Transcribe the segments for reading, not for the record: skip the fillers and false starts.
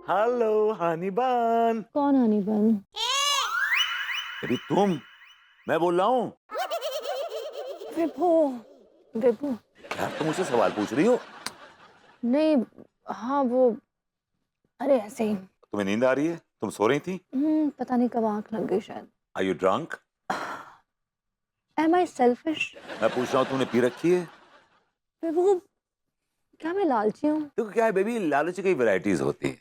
Hello हनीबन। कौन हनीबन? अरे तुम, मैं बोल रहा हूँ। विभू। विभू। यार तुम मुझसे सवाल पूछ रही हो? नहीं। हाँ वो, अरे ऐसे ही। तुम्हें नींद आ रही है? तुम सो रही थी? पता नहीं कब आंख लग गई शायद। Are you drunk? Am I selfish? मैं पूछ रहा हूँ, तुमने पी रखी है? विभू, क्या मैं लालची हूँ? देखो क्या है बेबी, लालच की कई वैरायटीज होती है।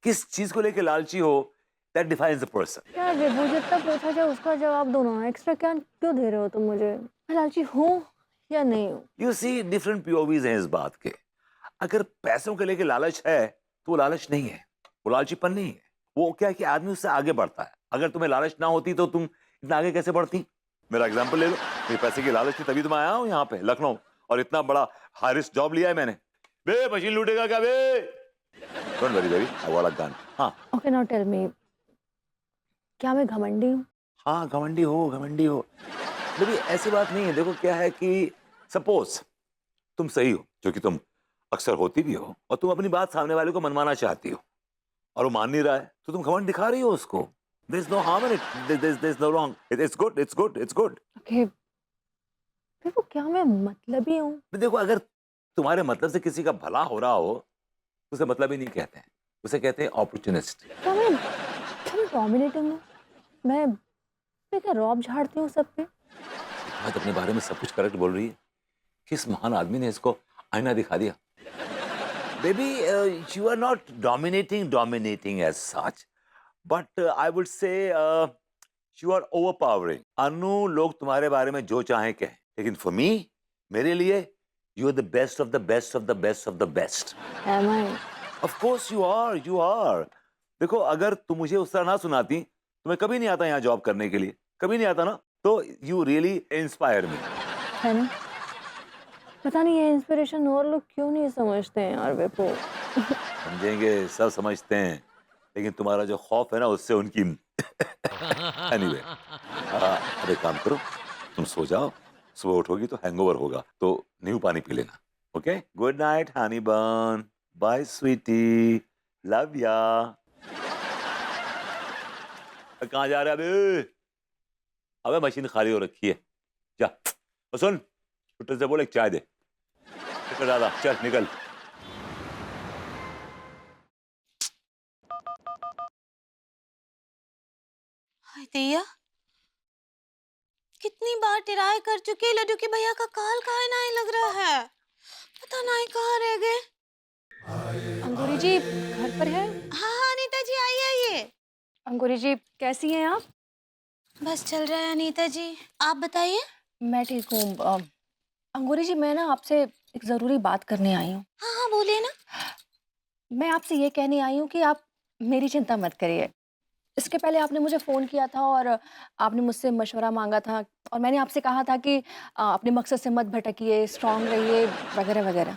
किस चीज को लेके लालची हो, दैट डिफाइंस द पर्सन। यार विभू, जितना पूछा जाए उसका जवाब दो ना। एक्स्ट्रा क्या क्यों दे रहे हो तुम मुझे? मैं लालची हूँ या नहीं हूँ? यू सी, डिफरेंट पीओवीज हैं इस बात के। अगर पैसों के लेके लालच है तो वो लालच नहीं है, वो लालचीपन नहीं है। वो क्या है कि आदमी उससे आगे बढ़ता है। अगर तुम्हें लालच ना होती तो तुम इतना आगे कैसे बढ़ती? मेरा एग्जांपल ले लो। मेरे पैसे की लालच थी तभी तो मैं आया हूँ यहाँ पे लखनऊ, और इतना बड़ा हाई रिस्क जॉब लिया है मैंने। बे मशीन लूटेगा क्या बे? Don't worry baby, I got a gun. हाँ। ओके नाउ टेल मी, क्या मैं घमंडी हूँ? हाँ घमंडी हो, घमंडी हो। बेबी ऐसी बात नहीं है। देखो क्या है कि सपोज तुम सही हो, जो कि तुम अक्सर होती भी हो, और तुम अपनी बात सामने वाले को मनवाना चाहती हो और वो मान नहीं रहा है, तो तुम घमंड दिखा रही हो उसको। There's no harm in it. There's no wrong. It's good. It's good. It's good. Okay Vibhu, क्या मैं मतलबी हूँ? देखो अगर तुम्हारे मतलब से किसी का भला हो रहा हो, तो उसे मतलब ही नहीं कहते हैं, उसे कहते हैं अपॉर्चुनिस्ट। क्या मैं डोमिनेटिंग हूँ? मैं क्या रौब झाड़ती हूँ सब पे? बात अपने बारे में सब कुछ करेक्ट बोल रही है। किस महान आदमी ने इसको आईना दिखा दिया? Baby you are not dominating as such, but I would say you are overpowering. Anu, लोग तुम्हारे बारे में जो चाहे कहें, लेकिन फॉर मी, मेरे लिए you are the best of the best of the best of the best. Am I? Of course you are, you are. देखो अगर तुम मुझे उस तरह ना सुनाती तो मैं कभी नहीं आता यहाँ जॉब करने के लिए, कभी नहीं आता ना। तो यू रियली इंस्पायर मी। है ना? पता नहीं ये इंस्पिरेशन और लोग क्यों नहीं समझते हैं यार विपो। समझेंगे, सब समझते हैं, लेकिन तुम्हारा जो खौफ है ना उससे उनकी एनीवे। अब एक काम करो, तुम सो जाओ। सुबह उठोगी तो हैंगओवर होगा, तो नींबू पानी पी लेना। ओके, गुड नाइट हनी बन। बाय स्वीटी, लव या। कहाँ जा रहा है अबे? अबे मशीन खाली हो रखी है, जा। और सुन, छुट्टे से बोल एक चाय दे। निकल दादा, चल निकल। हाय दैया, कितनी बार ट्राई कर चुकी है लड्डू के भैया का कॉल काहे नहीं लग रहा है। पता नहीं कहाँ रह गए। अंकुरी जी घर पर है? हाँ हाँ अनीता जी, आइए आइए। अंकुरी जी कैसी हैं आप? बस चल रहा है अनीता जी, आप बताइए। मैं ठीक हूँ। अंकुरी जी, मैं ना आपसे एक ज़रूरी बात करने आई हूँ। हाँ हाँ बोलिए ना। मैं आपसे ये कहने आई हूँ कि आप मेरी चिंता मत करिए। इसके पहले आपने मुझे फ़ोन किया था और आपने मुझसे मशवरा मांगा था, और मैंने आपसे कहा था कि अपने मकसद से मत भटकिए, स्ट्रांग रहिए, वगैरह वगैरह।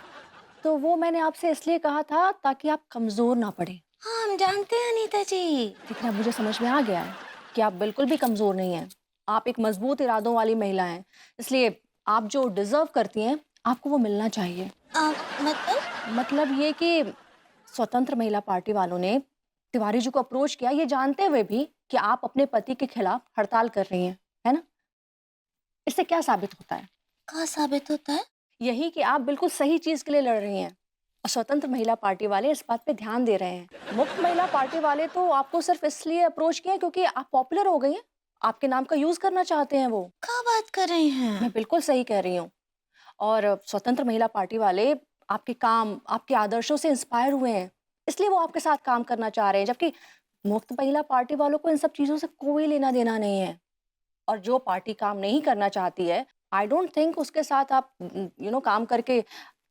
तो वो मैंने आपसे इसलिए कहा था ताकि आप कमज़ोर ना पड़ें। हाँ हम जानते हैं अनीता जी। लेकिन अब मुझे समझ में आ गया है कि आप बिल्कुल भी कमज़ोर नहीं हैं। आप एक मज़बूत इरादों वाली महिला हैं। इसलिए आप जो डिज़र्व करती हैं, आपको वो मिलना चाहिए। मतलब ये कि स्वतंत्र महिला पार्टी वालों ने तिवारी जी को अप्रोच किया, ये जानते हुए भी कि आप अपने पति के खिलाफ हड़ताल कर रही हैं, है ना? इससे क्या साबित होता है? कहाँ साबित होता है? यही कि आप बिल्कुल सही चीज़ के लिए लड़ रही हैं। और स्वतंत्र महिला पार्टी वाले इस बात पे ध्यान दे रहे हैं। मुक्त महिला पार्टी वाले तो आपको सिर्फ इसलिए अप्रोच किए हैं क्योंकि आप पॉपुलर हो गई हैं। आपके नाम का यूज़ करना चाहते हैं वो। कहाँ बात कर रही हैं? मैं बिल्कुल सही कह रही हूँ। और स्वतंत्र महिला पार्टी वाले आपके काम, आपके आदर्शों से इंस्पायर हुए हैं, इसलिए वो आपके साथ काम करना चाह रहे हैं। जबकि मुक्त महिला पार्टी वालों को इन सब चीज़ों से कोई लेना देना नहीं है। और जो पार्टी काम नहीं करना चाहती है, आई डोंट थिंक उसके साथ आप काम करके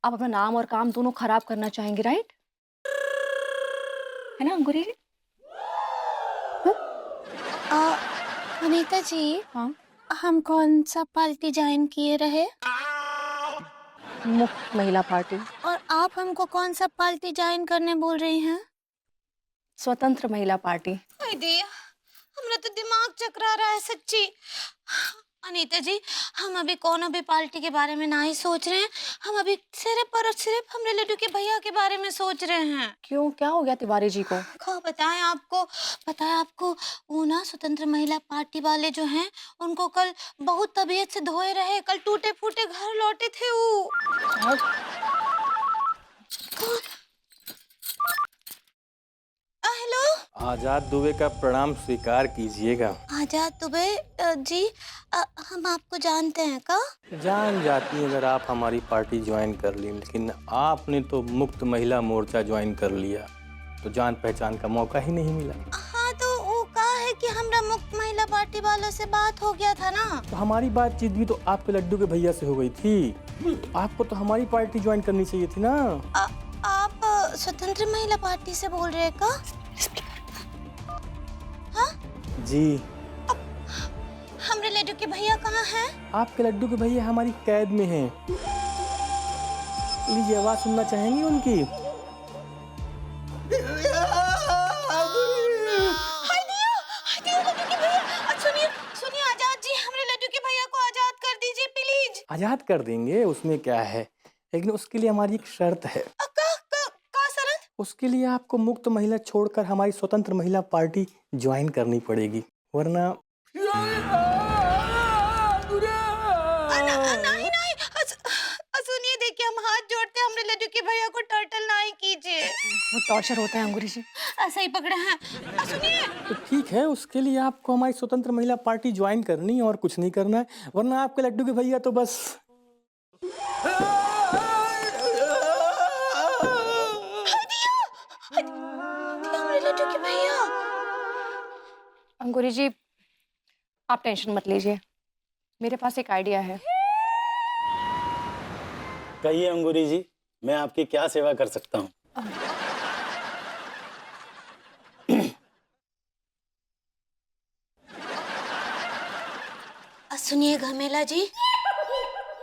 आप अपना नाम और काम दोनों खराब करना चाहेंगे, राइट? है ना अंकुरी जी? आ, अनीता जी, हाँ। हम कौन सा पार्टी ज्वाइन किए रहे? मुक्त महिला पार्टी। और आप हमको कौन सा पार्टी ज्वाइन करने बोल रही हैं? स्वतंत्र महिला पार्टी। हाय दैया, हमरा तो दिमाग चकरा रहा है सच्ची। अनीता जी, हम अभी कौन भी पार्टी के बारे में ना ही सोच रहे हैं। हम अभी सिर्फ और सिर्फ हमरे लड्डू के भैया के बारे में सोच रहे हैं। क्यों, क्या हो गया तिवारी जी को? खा बताएं आपको, पता है आपको, वो ना स्वतंत्र महिला पार्टी वाले जो हैं, उनको कल बहुत तबीयत से धोए रहे, कल टूटे फूटे घर लौटे थे वो। हेलो, आजाद दुबे का प्रणाम स्वीकार कीजिएगा। आजाद दुबे जी, हम आपको जानते हैं का? जान जाती अगर आप हमारी पार्टी ज्वाइन कर ली, लेकिन आपने तो मुक्त महिला मोर्चा ज्वाइन कर लिया, तो जान पहचान का मौका ही नहीं मिला। हाँ तो वो का है कि हमरा मुक्त महिला पार्टी वालों से बात हो गया था ना। तो हमारी बातचीत भी तो आपके लड्डू के भैया से हो गई थी। तो आपको तो हमारी पार्टी ज्वाइन करनी चाहिए थी ना। आप स्वतंत्र महिला पार्टी से बोल रहे हैं का? हाँ जी। हमरे लड्डू के भैया कहाँ हैं? आपके लड्डू के भैया हमारी कैद में हैं। लीजिए, आवाज सुनना चाहेंगी उनकी? सुनिए आजाद जी, हमरे लड्डू के भैया को आजाद कर दीजिए प्लीज। आजाद कर देंगे, उसमें क्या है, लेकिन उसके लिए हमारी एक शर्त है। का शर्त? उसके लिए आपको मुक्त महिला छोड़कर हमारी स्वतंत्र महिला पार्टी ज्वाइन करनी पड़ेगी, वरना नहीं नहीं, सुनिए, देखिए हम हाथ जोड़ते हैं, हमरे लड्डू के भैया को टर्टल नहीं कीजिए। वो टॉर्चर होता है अंकुरी जी। ऐसा ही पकड़े हैं। सुनिए, तो ठीक है, उसके लिए आपको हमारी स्वतंत्र महिला पार्टी ज्वाइन करनी है और कुछ नहीं करना है, वरना आपके लड्डू के भैया तो बस हमरे लड्डू के भैया। अंकुरी जी, आप टेंशन मत लीजिए, मेरे पास एक आइडिया है। कहिए अंगूरी जी, मैं आपकी क्या सेवा कर सकता हूँ? सुनिए घमेला जी,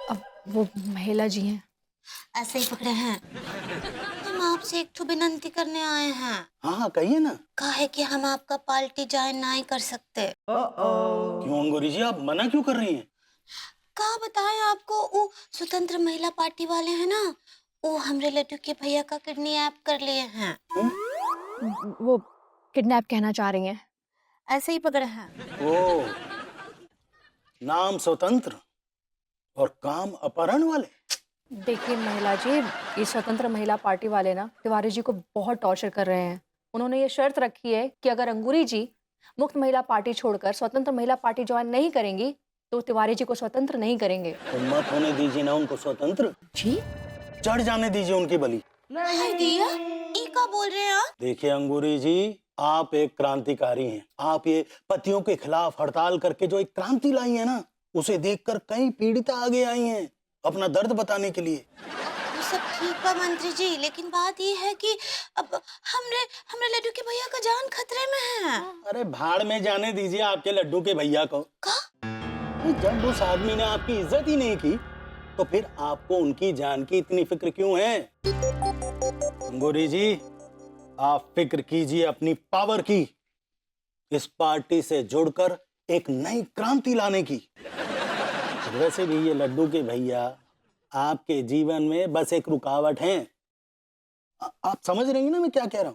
अब वो महिला जी हैं। ऐसे ही पकड़े हैं। हम आपसे एक ठो विनती करने आए हैं। हाँ हाँ कहिए ना। काहे कि हम आपका पार्टी ज्वाइन नहीं कर सकते। क्यों अंगूरी जी, आप मना क्यों कर रही हैं? का बताएं आपको, वो स्वतंत्र महिला पार्टी वाले हैं ना, वो हमरे लड्डू के भैया का किडनैप कर लिए हैं। वो किडनैप कहना चाह रही हैं। ऐसे ही पकड़े हैं। ओ, नाम स्वतंत्र और काम अपहरण वाले। देखिए महिला जी, ये स्वतंत्र महिला पार्टी वाले ना तिवारी जी को बहुत टॉर्चर कर रहे हैं। उन्होंने ये शर्त रखी है कि अगर अंगूरी जी मुक्त महिला पार्टी छोड़कर स्वतंत्र महिला पार्टी ज्वाइन नहीं करेंगी तो तिवारी जी को स्वतंत्र नहीं करेंगे। तो मत होने दीजिए ना उनको स्वतंत्र जी, चढ़ जाने दीजिए उनकी बलि। हाय दिया, ये का बोल रहे हैं आप? देखिए अंगूरी जी, आप एक क्रांतिकारी हैं। आप ये पतियों के खिलाफ हड़ताल करके जो एक क्रांति लाई है ना, उसे देखकर कई पीड़िता आगे आई हैं अपना दर्द बताने के लिए। वो सब ठीक बा मंत्री जी, लेकिन बात ये है कि अब हमरे लड्डू के भैया का जान खतरे में है। अरे भाड़ में जाने दीजिए आपके लड्डू के भैया को। का? जब उस आदमी ने आपकी इज्जत ही नहीं की, तो फिर आपको उनकी जान की इतनी फिक्र क्यों है? अंगूरी जी, आप फिक्र कीजिए अपनी पावर की, इस पार्टी से जुड़कर एक नई क्रांति लाने की। वैसे भी ये लड्डू के भैया आपके जीवन में बस एक रुकावट हैं। आप समझ रही हैं ना मैं क्या कह रहा